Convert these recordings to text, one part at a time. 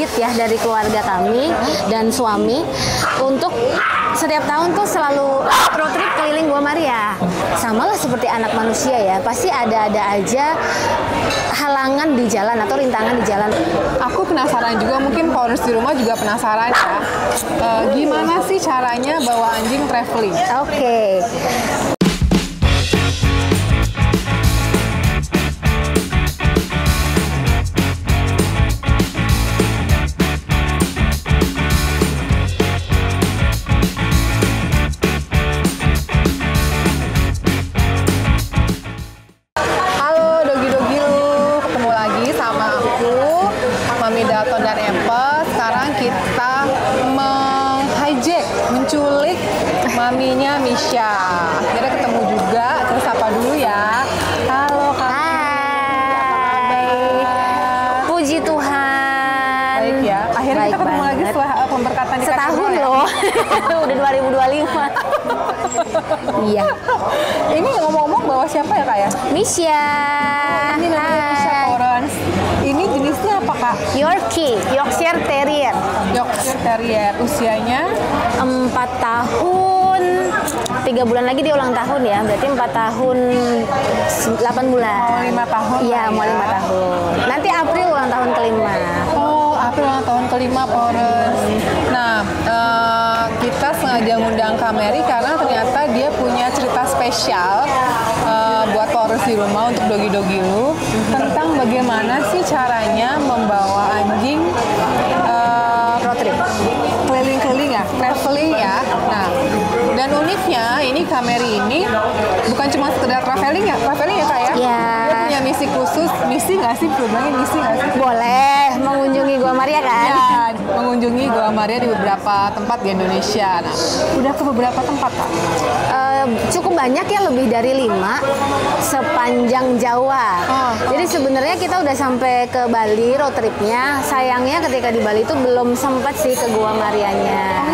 habit ya dari keluarga kami dan suami untuk setiap tahun tuh selalu road trip keliling Gua Maria. Sama lah seperti anak manusia ya, pasti ada-ada aja halangan di jalan atau rintangan di jalan. Aku penasaran juga, mungkin Powerers di rumah juga penasaran ya. Gimana sih caranya bawa anjing traveling? Oke. Menculik maminya Misha. Kita ketemu juga, terus apa dulu ya? Halo Kak. Hai. Puji Tuhan. Baik ya. Akhirnya baik kita ketemu banget. lagi setelah pemberkatan di setahun ya? Loh. Udah 2025. Iya. Ini ngomong-ngomong bawa siapa ya Kak ya? Misha. Ini namanya Misha Powerers. Ini jenisnya apa Kak? Yorkshire Terrier. Yorkshire Terrier. Usianya 4 tahun 3 bulan lagi dia ulang tahun ya, berarti 4 tahun 8 bulan. mau 5 tahun. Iya, mau 5 tahun. Nanti April ulang tahun kelima. Oh, April ulang tahun kelima Powerers. Nah, kita sengaja ngundang Kak Mary karena ternyata dia punya cerita spesial buat Powerers di rumah untuk dogi-dogi lu tentang bagaimana sih caranya membawa anjing Road trip. keliling-keliling ya, traveling ya. Nah, dan uniknya ini Kak Mary ini bukan cuma sekedar traveling ya Kak ya? Iya. Dia punya misi khusus, misi nggak sih? Bilangin misi nggak sih? Boleh mengunjungi Gua Maria kan? Ya, mengunjungi Gua Maria di beberapa tempat di Indonesia. Nah, udah ke beberapa tempat Kak? Cukup banyak ya, lebih dari 5 sepanjang Jawa. Jadi sebenarnya kita udah sampai ke Bali road tripnya. Sayangnya ketika di Bali itu belum sempat sih ke Gua Marianya.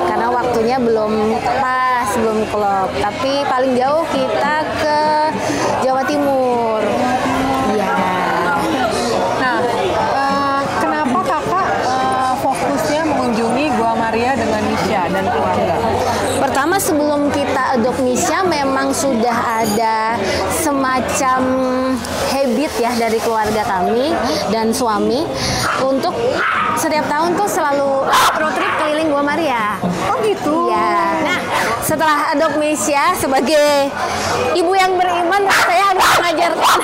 Karena waktunya belum pas, belum klop. Tapi paling jauh kita ke Jawa Timur. Iya. Nah, kenapa kakak fokusnya mengunjungi Gua Maria dengan Misha dan keluarga? Pertama, sebelum kita adopt Misha memang sudah ada semacam habit ya dari keluarga kami dan suami untuk setiap tahun tuh selalu road trip keliling Gua Maria. Oh gitu? Ya. Nah, setelah adopt Misha sebagai ibu yang beriman, saya harus mengajarkan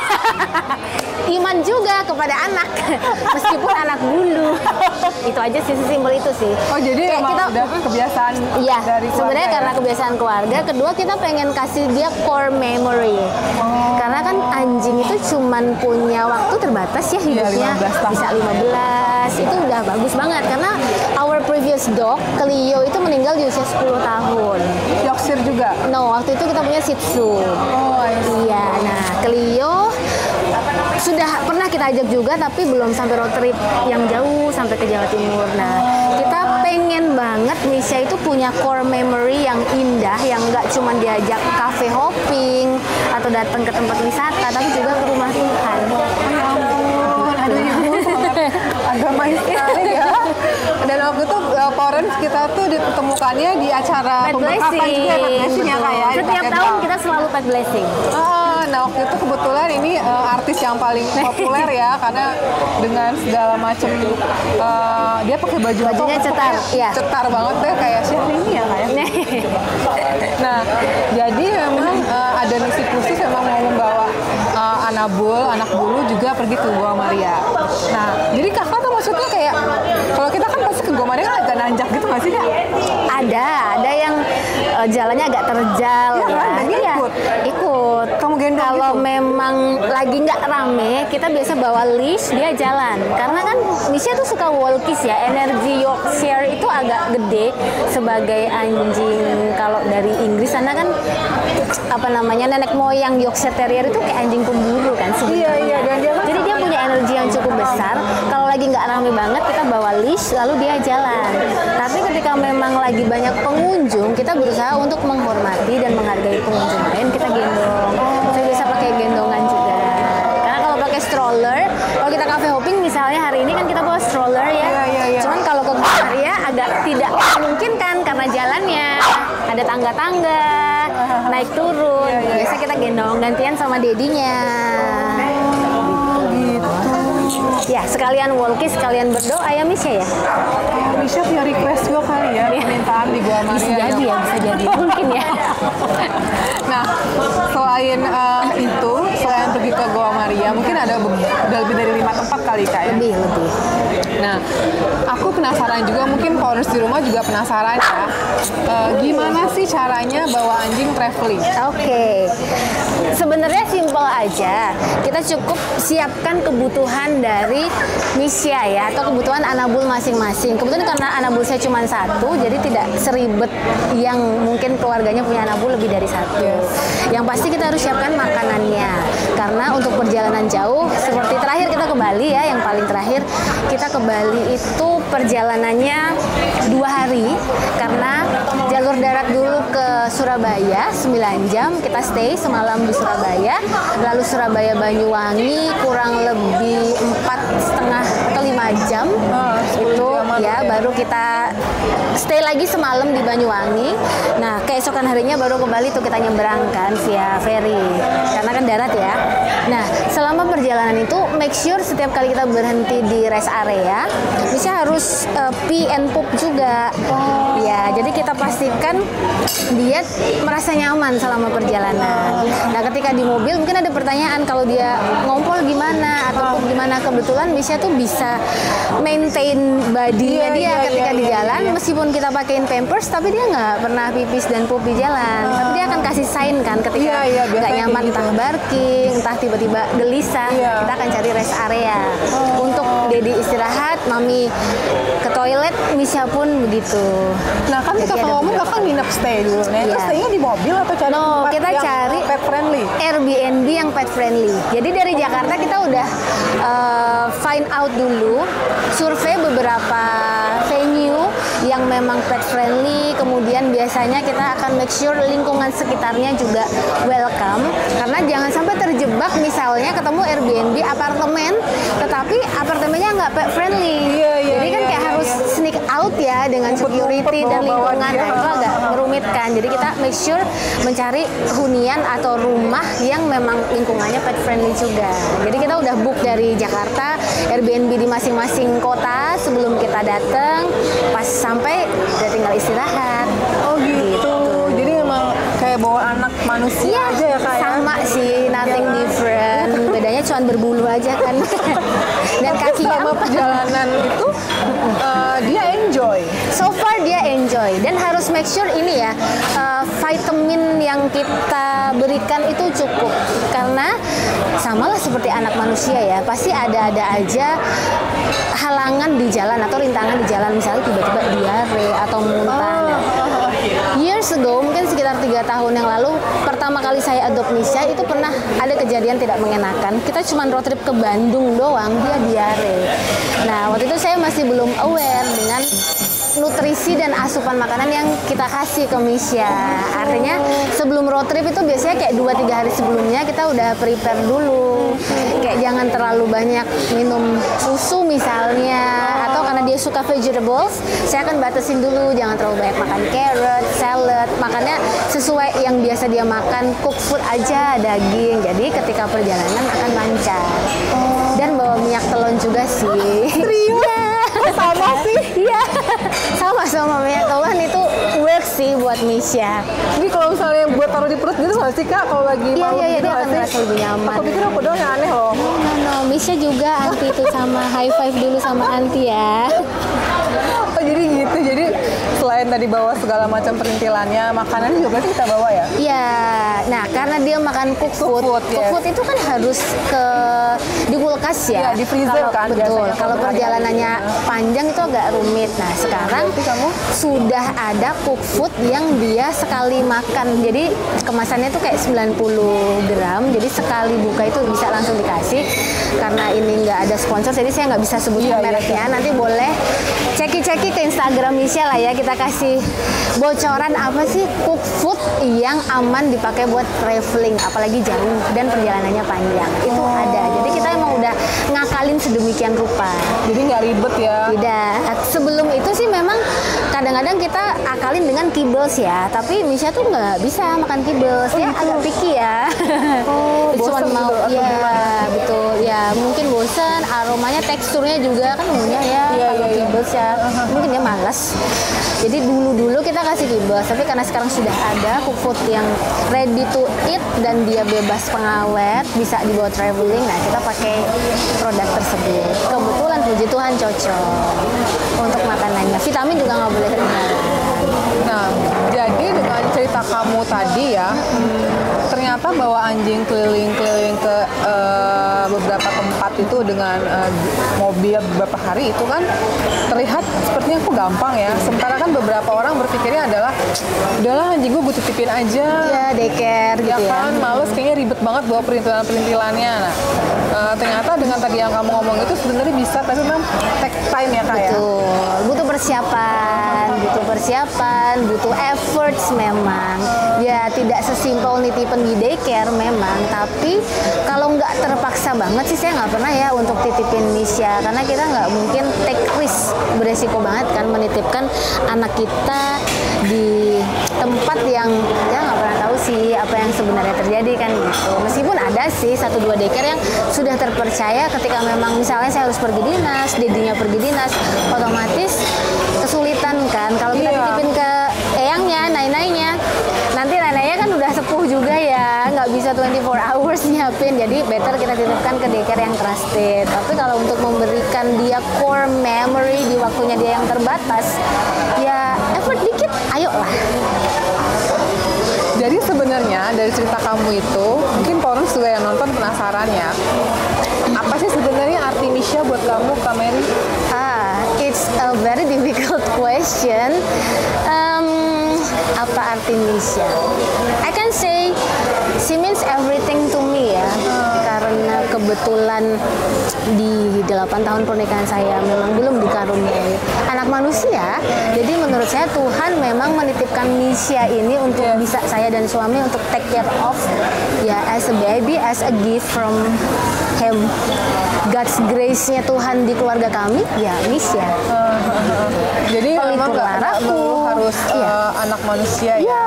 iman juga kepada anak, meskipun anak bulu. Itu aja sih, sesimpel itu sih. Oh, jadi kayak emang kita udah kebiasaan iya, dari keluarga sebenarnya ya? karena kebiasaan keluarga. Kedua, kita pengen kasih dia core memory. Karena kan anjing itu cuman punya waktu terbatas ya hidupnya. 15 tahun. Bisa 15. Itu udah bagus banget karena our previous dog, Clio, itu meninggal di usia 10 tahun. Yorkshire juga? No, waktu itu kita punya Shih Tzu. Oh, Iya, nah Clio sudah pernah kita ajak juga, tapi belum sampai road trip yang jauh sampai ke Jawa Timur. Nah, kita pengen banget Misha itu punya core memory yang indah, yang nggak cuma diajak cafe hopping atau datang ke tempat wisata, tapi juga ke rumah Tuhan. Ya ampun, aduh ibu sangat agamais sekali ya. Dan waktu itu Powerers kita tuh ditemukannya di acara Pet pemberkatan blessing. juga ya, Pet blessing ya Kak ya? di Setiap katedral. tahun kita selalu pet blessing. Nah waktu itu kebetulan ini artis yang paling populer ya, karena dengan segala macam dia pakai baju Bajunya apa, cetar, pokoknya iya. cetar banget deh, kayak siapa ini ya kayak. Nah jadi memang ada misi khusus, memang mau membawa anak bulu juga pergi ke Gua Maria. Nah jadi kakak tuh maksudnya kayak kalau kita kan pasti ke Gua Maria kan agak nanjak gitu nggak sih Kak? Ada yang jalannya agak terjal Iya, ya. dan dia Ikut. Kamu gendong Kalau gitu? memang lagi nggak rame, kita biasa bawa leash, dia jalan. Karena kan Misha tuh suka walkies ya. Energi Yorkshire itu agak gede sebagai anjing. Kalau dari Inggris sana kan nenek moyang Yorkshire Terrier itu kayak anjing pemburu kan sebenarnya. Iya, dan dia kan Jadi dia punya energi yang cukup besar. Kalau lagi nggak rame banget, kita bawa leash lalu dia jalan. Tapi ketika memang lagi banyak pengunjung, kita berusaha untuk menghormati dan menghargai pengunjung lain, kita gendong. Saya bisa pakai gendongan juga. Karena kalau pakai stroller, kalau kita cafe hopping misalnya hari ini kan kita bawa stroller ya. tidak memungkinkan karena jalannya ada tangga-tangga, naik turun. Biasa kita gendong gantian sama dedinya. Ya, sekalian walkie, sekalian berdoa ya Misha ya. Misha punya request juga kali ya, permintaan di Goa Maria. Bisa jadi ya, bisa jadi. Mungkin ya. Nah, selain itu, selain pergi ke Goa Maria, mungkin ada lebih dari 5 tempat kali Kak ya? Lebih. Nah, aku penasaran juga, mungkin followers di rumah juga penasaran ya. Gimana sih caranya bawa anjing traveling? Oke. Sebenarnya simpel aja. Kita cukup siapkan kebutuhan dari Misha ya, atau kebutuhan anabul masing-masing. Kebetulan karena anabul saya cuma satu, jadi tidak seribet yang mungkin keluarganya punya anabul lebih dari satu. Yang pasti kita harus siapkan makanannya. Karena untuk perjalanan jauh, seperti terakhir kita ke Bali ya, yang paling terakhir kita ke Bali itu perjalanannya 2 hari karena jalur darat dulu ke Surabaya 9 jam, kita stay semalam di Surabaya, lalu Surabaya Banyuwangi kurang lebih 4,5 atau 5 jam itu ya, baru kita stay lagi semalam di Banyuwangi. Nah, keesokan harinya baru ke Bali tuh kita nyebrangkan via ferry karena kan darat ya. Nah, selama perjalanan itu make sure setiap kali kita berhenti di rest area bisa harus pee and poop juga. Ya, jadi kita pastikan dia merasa nyaman selama perjalanan. Nah, ketika di mobil mungkin ada pertanyaan kalau dia ngompol gimana atau poop gimana. Kebetulan Misha tuh bisa maintain body-nya dia ketika di jalan, meskipun kita pakein pampers tapi dia nggak pernah pipis dan poop di jalan. Tapi dia akan kasih sign kan ketika nggak nyaman, entah barking, entah tiba-tiba gelisah, kita akan cari rest area. Untuk Dedi istirahat, Mami ke toilet, Misha pun begitu. Nah, kan kakak ngomong kakak nginep stay dulu nih. Terus stay-nya di mobil atau cari tempat kita yang cari pet friendly? Airbnb yang pet friendly. Jadi dari Jakarta kita udah find out dulu, survei beberapa venue yang memang pet friendly. Kemudian biasanya kita akan make sure lingkungan sekitarnya juga welcome. Karena jangan sampai terjebak misalnya ketemu Airbnb apartemen, tetapi apartemennya nggak pet friendly. Jadi kan kayak harus sneak out ya dengan security dan lingkungan. Nah, itu agak merumitkan. Jadi kita make sure mencari hunian atau rumah yang memang lingkungannya pet friendly juga. Jadi kita udah book dari Jakarta Airbnb di masing-masing kota sebelum kita datang. Pas sampai udah tinggal istirahat. Oh gitu. Jadi memang kayak bawa anak manusia aja ya Kak ya? Sama sih, nothing different. Bedanya cuma berbulu aja kan. Dan kakinya selama perjalanan itu dia enjoy. So far dia enjoy, dan harus make sure ini ya, vitamin yang kita berikan itu cukup, karena samalah seperti anak manusia ya, pasti ada aja halangan di jalan atau rintangan di jalan, misalnya tiba-tiba diare atau muntah. Years ago, mungkin sekitar 3 tahun yang lalu, pertama kali saya adopt Misha itu pernah ada kejadian tidak mengenakan. Kita cuma road trip ke Bandung doang, dia diare. Nah, waktu itu saya masih belum aware dengan nutrisi dan asupan makanan yang kita kasih ke Misha. Artinya sebelum road trip itu biasanya kayak 2-3 hari sebelumnya kita udah prepare dulu. Kayak jangan terlalu banyak minum susu misalnya, atau karena dia suka vegetables, saya akan batasin dulu, jangan terlalu banyak makan carrot, salad, makannya sesuai yang biasa dia makan, cook food aja, daging. Jadi ketika perjalanan akan lancar. Dan bawa minyak telon juga sih. Serius? Sama sih? Iya, sama minyak telon itu work sih buat Misha. Jadi kalau misalnya buat taruh di perut gitu nggak sih Kak? Kalau lagi malam Iya, gitu dia akan merasa lebih nyaman. Aku pikir aku doang yang aneh loh. No, Misha juga anti itu, sama high five dulu sama anti ya. Oh jadi gitu, jadi selain tadi bawa segala macam perintilannya, makanannya juga berarti kita bawa ya? Iya, nah karena dia makan cook food itu kan harus di kulkas ya. Iya, di freezer kan. Betul, kalau perjalanannya panjang itu agak rumit. Nah sekarang kamu sudah ada cook food yang dia sekali makan, jadi kemasannya tuh kayak 90 gram, jadi sekali buka itu bisa langsung dikasih. Karena ini nggak ada sponsor, jadi saya nggak bisa sebutkan mereknya. Nanti boleh ceki cek ke Instagram Misha lah ya, kita kasih bocoran apa sih cook food yang aman dipakai buat traveling, apalagi jauh dan perjalanannya panjang. Itu ada. Jadi kita emang udah ngakalin sedemikian rupa. Jadi nggak ribet ya? Tidak. Sebelum itu sih memang kadang-kadang kita akalin dengan kibbles ya, tapi Misha tuh nggak bisa makan kibbles. Ya gitu? agak picky ya. Bosan mau gitu, atau ya gimana? betul ya, mungkin bosan, aromanya, teksturnya juga kan umumnya ya kalau kibbles ya mungkin dia malas. Jadi dulu kita kasih kibbles, tapi karena sekarang sudah ada cook food yang ready to eat dan dia bebas pengawet, bisa dibawa traveling, nah kita pakai produk tersebut. Kebetulan puji Tuhan cocok untuk makanannya. Vitamin juga nggak boleh ketinggalan. Nah, jadi dengan cerita kamu tadi ya, ternyata bawa anjing keliling-keliling ke beberapa tempat itu dengan mobil beberapa hari itu kan terlihat sepertinya kok gampang ya. Sementara kan beberapa orang berpikirnya adalah udahlah anjing gue titipin aja. Ya daycare gitu Ya ya. kan, males kayaknya ribet banget bawa perintilan-perintilannya. Nah, ternyata dengan tadi yang kamu ngomong itu sebenarnya bisa, tapi memang take time ya Kak ya. Betul, butuh persiapan, butuh efforts memang. Ya tidak sesimpel nitipin di daycare memang, tapi kalau nggak terpaksa banget sih saya nggak pernah ya untuk titipin Misha, karena kita nggak mungkin take risk, beresiko banget kan menitipkan anak kita di tempat yang ya nggak pernah tahu sih apa yang sebenarnya terjadi kan gitu. Meskipun ada sih 1-2 daycare yang sudah terpercaya ketika memang misalnya saya harus pergi dinas, dedinya pergi dinas, otomatis kesulitan kan kalau kita titipin ke eyangnya, nainainya. Nanti nainainya kan udah sepuh juga ya, nggak bisa 24 hours nyiapin. Jadi better kita titipkan ke daycare yang trusted. Tapi kalau untuk memberikan dia core memory di waktunya dia yang terbatas, ya effort dikit, ayolah. Jadi sebenarnya dari cerita kamu itu, mungkin Porens juga yang nonton penasaran ya. Apa sih sebenarnya arti Misha buat kamu, Kak Mary? It's a very difficult question. Apa arti Misha? I can say she means everything to me ya. Karena kebetulan di 8 tahun pernikahan saya memang belum dikaruniai anak manusia. Jadi menurut saya Tuhan memang menitipkan Misha ini untuk bisa saya dan suami untuk take care of ya, as a baby, as a gift from Him. God's grace-nya Tuhan di keluarga kami ya Misha. Jadi memang nggak harus anak manusia ya.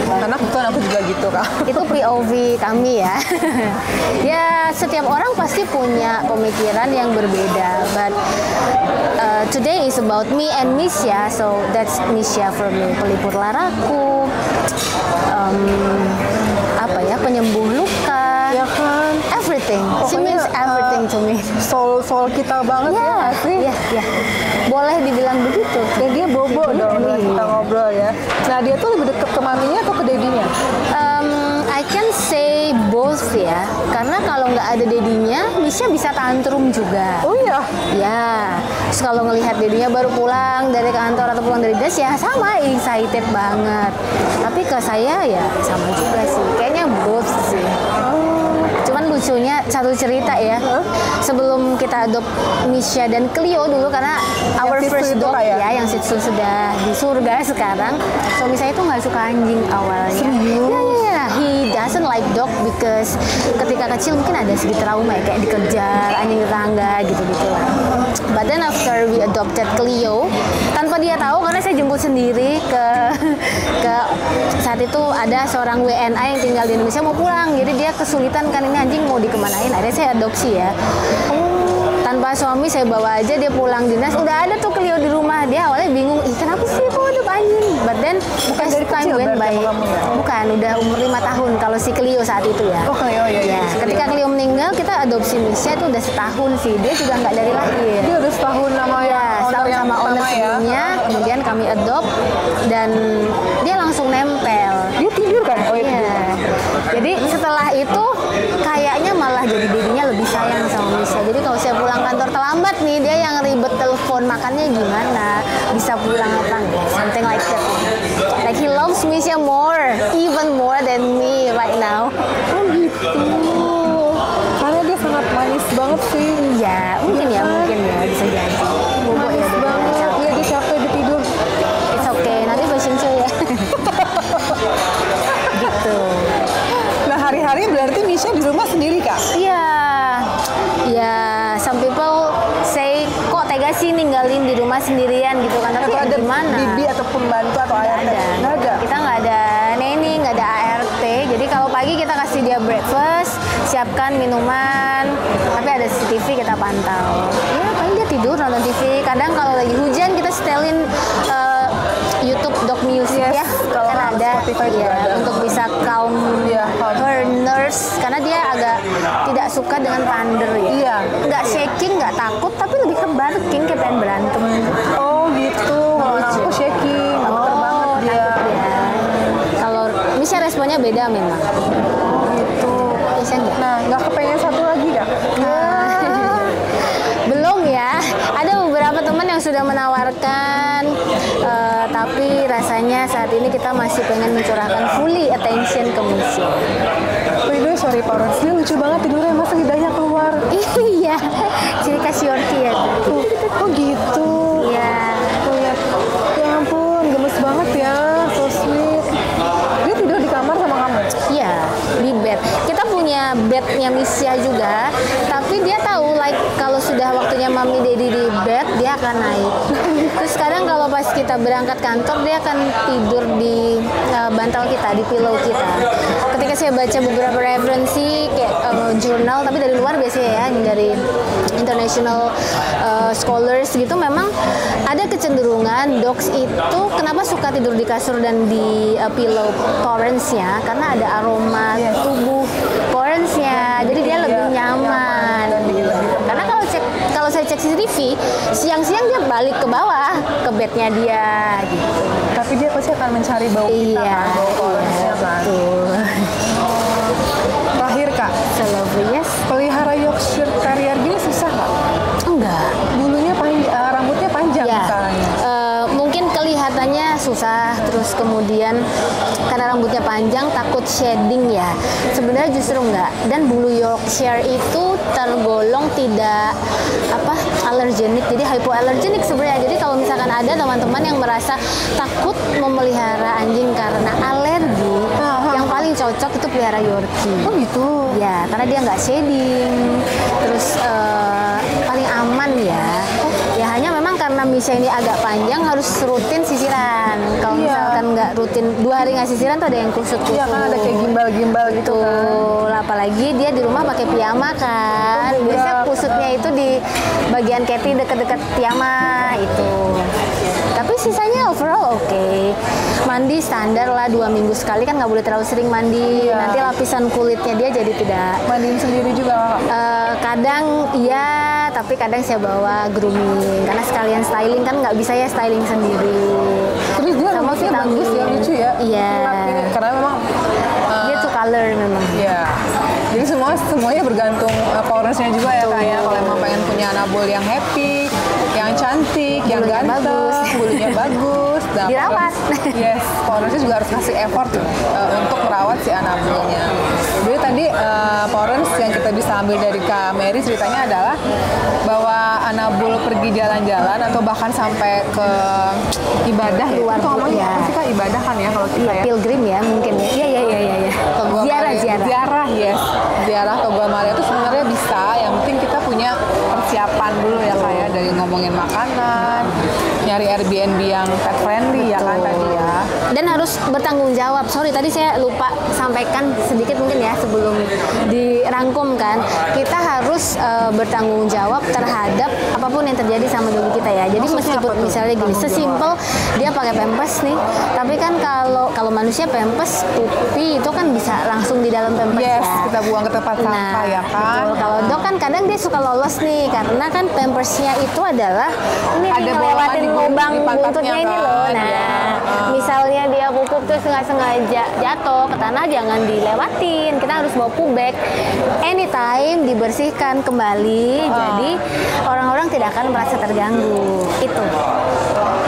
Karena kebetulan aku juga gitu Kak. Itu POV kami ya. Ya setiap orang pasti punya pemikiran yang berbeda. But today is about me and Misha, so that's Misha for me. Pelipur laraku, penyembuh luka, Ya kan? everything. She Pokoknya, means everything to me. Soul kita banget ya nggak sih? Ya. Boleh dibilang begitu. Dan dia bobo dong dengan kita ngobrol ya. Nah dia tuh lebih deket ke maminya atau ke dedinya? I can say both ya, karena kalau nggak ada dedinya, Misha bisa tantrum juga. Oh iya? Ya, terus kalau ngelihat dedinya baru pulang dari kantor atau pulang dari dinas ya sama excited banget. Tapi ke saya ya sama juga sih, kayaknya both sih. Cuman lucunya satu cerita ya, sebelum kita adopt Misha dan Clio dulu, karena our first dog ya, yang Shih Tzu sudah di surga sekarang, suami saya itu nggak suka anjing awalnya. Ya, he doesn't like dog because ketika kecil mungkin ada sedikit trauma ya, kayak dikejar anjing tetangga gitu-gitu lah. But then after we adopted Clio, tanpa dia tahu, karena saya jemput sendiri ke saat itu ada seorang WNA yang tinggal di Indonesia mau pulang, jadi dia kesulitan kan ini anjing mau dikemanain, akhirnya saya adopsi ya. Tanpa suami saya bawa aja, dia pulang dinas udah ada tuh Clio di rumah. Dia awalnya bingung, ih kenapa sih kok adopt anjing, but then bukan dari time kecil went by. kamu ya? Bukan, udah umur 5 tahun kalau si Clio saat itu ya. Oh Clio ya. Ketika Clio meninggal kita adopsi Misha itu udah setahun sih, dia juga nggak dari lahir. Dia udah setahun sama Setahun sama owner sebelumnya, kemudian kami adopt dan dia langsung nempel. Dia tidur kan? Oh iya. Jadi setelah itu kayaknya malah jadi babynya lebih sayang sama Misha. Jadi kalau saya pulang kantor terlambat nih, dia yang ribet telepon makannya gimana, bisa pulang apa enggak, something like that. Like he loves Misha more, even more than me right now. Oh gitu. Karena dia sangat manis banget sih. Iya, mungkin ya bisa jadi. Bobo Manis ya banget. harusnya di rumah sendiri Kak? Iya, ya some people say kok tega sih ninggalin di rumah sendirian gitu kan, tapi Atau ya ada gimana? bibi atau pembantu atau Nggak ART? ada. Nggak ada. Kita nggak ada neni, nggak ada ART. Jadi kalau pagi kita kasih dia breakfast, siapkan minuman, tapi ada CCTV kita pantau. Ya paling dia tidur nonton TV. Kadang kalau lagi hujan kita setelin YouTube Dog Music Yes, ya, kalau kan ada, Spotify juga ya, ada. untuk bisa calm Iya, calm. her nerves karena dia agak tidak suka dengan pander ya. Iya. Nggak shaking, nggak takut, tapi lebih ke barking kayak pengen berantem. Oh gitu, kalau Lucu. aku shaking, gemeter banget dia. takut ya. Kalau misalnya responnya beda memang. Gitu. Biasanya enggak. Nah, nggak kepengen satu lagi Kak? Belum ya. Ada beberapa teman yang sudah menawarkan, tapi rasanya saat ini kita masih pengen mencurahkan fully attention ke musik. Wih, sorry Pak Ros, dia lucu banget tidurnya, masa lidahnya keluar. Iya, ciri khas Yorkie ya. Tuh, oh gitu. Iya. Tuh lihat, ya ampun, gemes banget ya, so sweet. Dia tidur di kamar sama kamu? Iya, di bed. Kita punya bednya Misya juga, tapi dia tahu like kalau sudah waktunya mami daddy di bed, dia akan naik. Terus kadang kalau pas kita berangkat kantor, dia akan tidur di bantal kita, di pillow kita. Ketika saya baca beberapa referensi kayak jurnal, tapi dari luar biasanya ya, dari international scholars gitu, memang ada kecenderungan dogs itu kenapa suka tidur di kasur dan di pillow parents-nya, karena ada aroma tubuh parents-nya, jadi dia lebih nyaman. Karena kalau saya cek CCTV, siang-siang dia balik ke bawah ke bednya dia gitu. Tapi dia pasti akan mencari bau kita Iya, kan, bau kolesnya kan. betul. Terakhir Kak, So lovely, yes. pelihara Yorkshire Terrier gini susah nggak? Enggak. Bulunya rambutnya panjang Ya, misalnya. mungkin kelihatannya susah, terus kemudian karena rambutnya panjang takut shedding ya. Sebenarnya justru enggak. Dan bulu Yorkshire itu tergolong tidak alergenik, jadi hypoallergenic sebenarnya. Jadi kalau misalkan ada teman-teman yang merasa takut memelihara anjing karena alergi, yang paling cocok itu pelihara Yorkie. Oh gitu. Ya, karena dia nggak shading, terus paling aman ya. Ya hanya memang karena Misha ini agak panjang harus rutin sisiran. Kalau Iya. misalkan nggak rutin 2 hari nggak sisiran tuh ada yang kusut-kusut. Iya kan ada kayak gimbal-gimbal gitu kan. Betul, apalagi dia di rumah pakai piyama kan. Biasanya kusutnya itu di bagian keti deket-deket piyama itu. Tapi sisanya overall oke. Mandi standar lah 2 minggu sekali, kan nggak boleh terlalu sering mandi. Iya. Nanti lapisan kulitnya dia jadi tidak. Mandiin sendiri juga. Kadang iya, tapi kadang saya bawa grooming karena sekalian styling, kan nggak bisa ya styling sendiri. Terus dia Sama rambutnya vitamin. bagus ya, lucu ya. Iya. Gelap gini. Karena memang Dia tuh color memang. Iya. Jadi semuanya bergantung Powersnya juga ya Kak ya. Kalau emang pengen punya anabul yang happy, yang cantik, yang Bulunya ganteng, bagus. bulunya bagus, dan Dirawat. Yes, Powersnya juga harus kasih effort untuk merawat si anabulnya. Jadi tadi Powers yang kita bisa ambil dari Kak Mary ceritanya adalah bahwa anabul pergi jalan-jalan atau bahkan sampai ke ibadah ya. Keluar Itu ngomongnya ya. apa sih Kak, ibadah kan ya kalau kita ya. Pilgrim ya mungkin ya. Iya. Ke Gua Maria. Ziarah. Yes. Ziarah ke Gua Maria itu sebenarnya bisa, yang penting kita punya persiapan dulu ya kayak dari ngomongin makanan, nyari Airbnb yang pet friendly ya kan tadi ya. Dan harus bertanggung jawab. Sorry tadi saya lupa sampaikan sedikit mungkin ya sebelum dirangkum kan. Kita harus bertanggung jawab terhadap apapun yang terjadi sama doggy kita ya. Jadi Maksudnya meskipun apa tuh? misalnya gini, sesimpel dia pakai pampers nih, tapi kan kalau manusia pampers pupi itu kan bisa langsung di dalam pampers Yes, ya. kita buang ke tempat sampah ya kan. Betul. Kalau dog kan kadang dia suka lolos nih karena kan pampersnya itu adalah ini Ada nih, bolongan ngelewatin di lubang pantatnya buntutnya ini kan. loh. Nah, Ya. misalnya dia pupuk terus nggak sengaja jatuh ke tanah, jangan dilewatin. Kita harus bawa pullback anytime, dibersihkan kembali. Jadi orang-orang tidak akan merasa terganggu. Itu.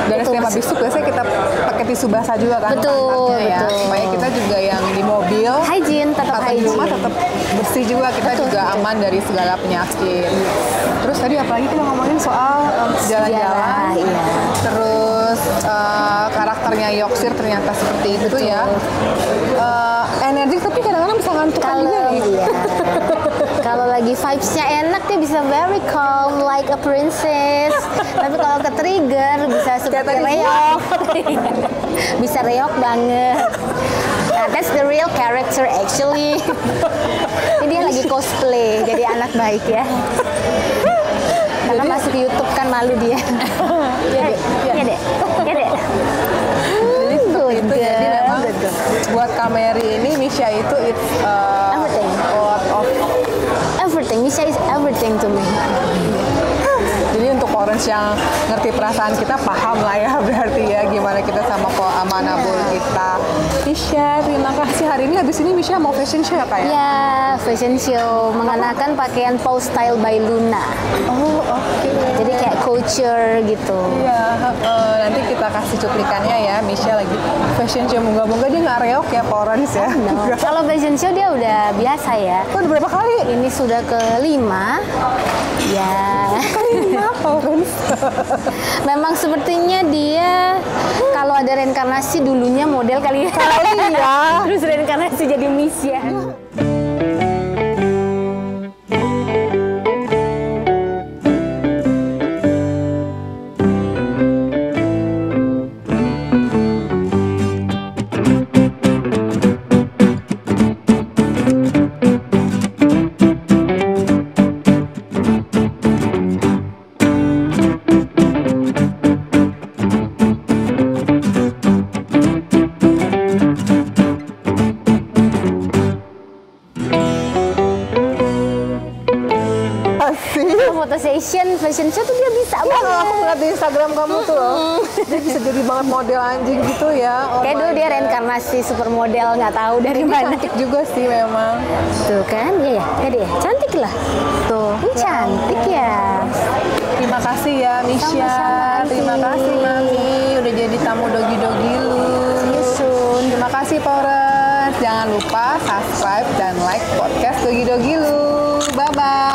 Dan Itu setiap habis itu biasanya kita pakai tisu basah juga kan Betul, pantatnya ya. betul. Supaya kita juga yang di mobil Hygiene, tetap atau di rumah hygiene. tetap bersih juga, kita Betul, juga betul. aman dari segala penyakit. Terus tadi apalagi kita ngomongin soal jalan-jalan, Ziarah, iya. terus karakternya Yorkshire ternyata seperti itu ya. Energi tapi kadang-kadang bisa ngantuk juga Kalau nih. iya. Kalau lagi vibes-nya enak dia bisa very calm like a princess. Tapi kalau ke trigger bisa seperti tadi reok. Bisa reok banget. Nah, that's the real character actually. Ini dia lagi cosplay jadi anak baik ya. Karena masuk YouTube kan malu dia. Iya deh, iya deh, iya deh. Jadi seperti itu. Jadi memang Good, good. buat Kameri ini Misha itu it's Everything. lot of. Everything, Misha is everything to me. Jadi untuk Orange yang ngerti perasaan kita paham lah ya berarti ya gimana kita sama Nabul kita. Misha, terima kasih. Hari ini habis ini Misha mau fashion show ya Kak ya? Ya, fashion show mengenakan pakaian Pose Style by Luna. Oh oke. Jadi kayak couture gitu. Iya, nanti kita kasih cuplikannya ya. Misha lagi fashion show, moga-moga dia nggak reok ya Orange ya. No. Kalau fashion show dia udah biasa ya. Oh, udah berapa kali? Ini sudah kelima. Ya. Kelima Orange. Memang sepertinya dia kalau ada reinkarnasi dulunya model kali ya. Iya. Terus reinkarnasi jadi Misha. Foto session, fashion show tuh dia bisa Kalau banget. aku ngeliat di Instagram kamu tuh loh, dia bisa jadi banget model anjing gitu ya. Oh Kayak dulu my dia God. reinkarnasi supermodel nggak tahu dari mana. Cantik juga sih memang. Tuh kan, iya ya, dia cantik lah. Tuh, ini cantik ya. Terima kasih ya Misha. Sama-sama, Terima Aunty. kasih Mami udah jadi tamu dogi-dogi lu. See you soon. Terima kasih Porers. Jangan lupa subscribe dan like podcast dogi-dogi lu. Bye bye.